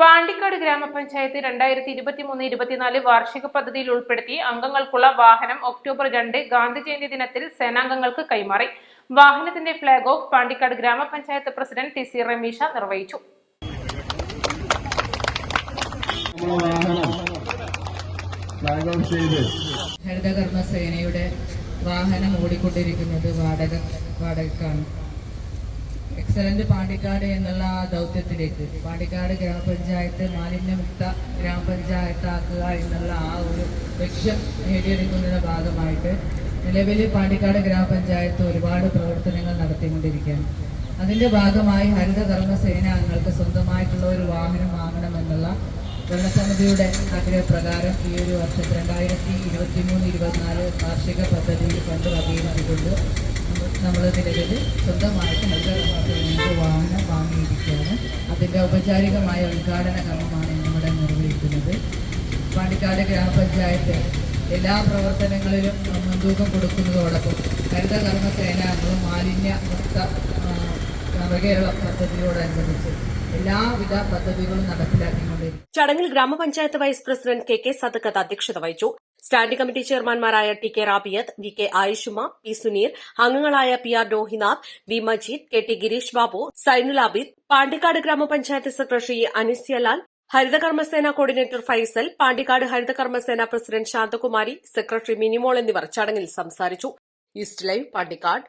പാണ്ടിക്കാട് ഗ്രാമപഞ്ചായത്ത് 2023-24 വാർഷിക പദ്ധതിയിൽ ഉൾപ്പെടുത്തി അംഗങ്ങൾക്കുള്ള വാഹനം ഒക്ടോബർ 2 ഗാന്ധി ജയന്തി ദിനത്തിൽ സേനാംഗങ്ങൾക്ക് കൈമാറി. വാഹനത്തിന്റെ ഫ്ളാഗ് ഓഫ് പാണ്ടിക്കാട് ഗ്രാമപഞ്ചായത്ത് പ്രസിഡന്റ് ടി സി റമീഷ നിർവഹിച്ചു. ഹരിതകർമ്മസേനയുടെ വാഹനം ഓടിക്കൊണ്ടിരിക്കുന്നത് വാടകക്കാണ്. എക്സലന്റ് പാണ്ടിക്കാട് എന്നുള്ള ആ ദൗത്യത്തിലേക്ക് പാണ്ടിക്കാട് ഗ്രാമപഞ്ചായത്ത് മാലിന്യമുക്ത ഗ്രാമപഞ്ചായത്താക്കുക എന്നുള്ള ആ ഒരു ലക്ഷ്യം നേടിയെടുക്കുന്നതിന്റെ ഭാഗമായിട്ട് നിലവിൽ പാണ്ടിക്കാട് ഗ്രാമപഞ്ചായത്ത് ഒരുപാട് പ്രവർത്തനങ്ങൾ നടത്തിക്കൊണ്ടിരിക്കുകയാണ്. അതിന്റെ ഭാഗമായി ഹരിതകർമ്മസേന അംഗങ്ങൾക്ക് സ്വന്തമായിട്ടുള്ള ഒരു വാഹനം വാങ്ങണമെന്നുള്ള ഭരണസമിതിയുടെ ആഗ്രഹപ്രകാരം ഈ ഒരു വർഷത്തെ 2023-24 വാർഷിക പദ്ധതിയിൽ ഫണ്ട് വകയിരുത്തിക്കൊണ്ട് നമ്മൾ നിലവിൽ സ്വന്തമായിട്ട് ഹരിതകർമ്മസേനയ്ക്ക് വാഹനം വാങ്ങിയിരിക്കുകയാണ്. അതിൻ്റെ ഔപചാരികമായ ഉദ്ഘാടന കർമ്മമാണ് ഇന്നിവിടെ നിർവഹിക്കുന്നത്. പാണ്ടിക്കാട് ഗ്രാമപഞ്ചായത്ത് എല്ലാ പ്രവർത്തനങ്ങളിലും മുൻതൂക്കം കൊടുക്കുന്നതോടൊപ്പം ഹരിതകർമ്മസേനാംഗങ്ങളും മാലിന്യ മുക്ത നവകേരള പദ്ധതിയോടനുബന്ധിച്ച് എല്ലാവിധ പദ്ധതികളും നടപ്പിലാക്കിക്കൊണ്ടിരിക്കും. ചടങ്ങിൽ ഗ്രാമപഞ്ചായത്ത് വൈസ് പ്രസിഡന്റ് കെ സദക്കത്ത് അധ്യക്ഷത വഹിച്ചു. സ്റ്റാൻഡിംഗ് കമ്മിറ്റി ചെയർമാൻമാരായ T K Rabiyath, V K Ayishuma, P Suneer, അംഗങ്ങളായ P R Dohinath, V Majeed, K T Gireesh Babu, Sainul Abid, Pandikkad ഗ്രാമപഞ്ചായത്ത് secretary Anisyalal, Haritha Karma Sena coordinator Faisal, Pandikkad Haritha Karma Sena president Shanthakumari, secretary Minimol എന്നിവർ ചടങ്ങിൽ സംസാരിച്ചു. East Live, Pandikkad.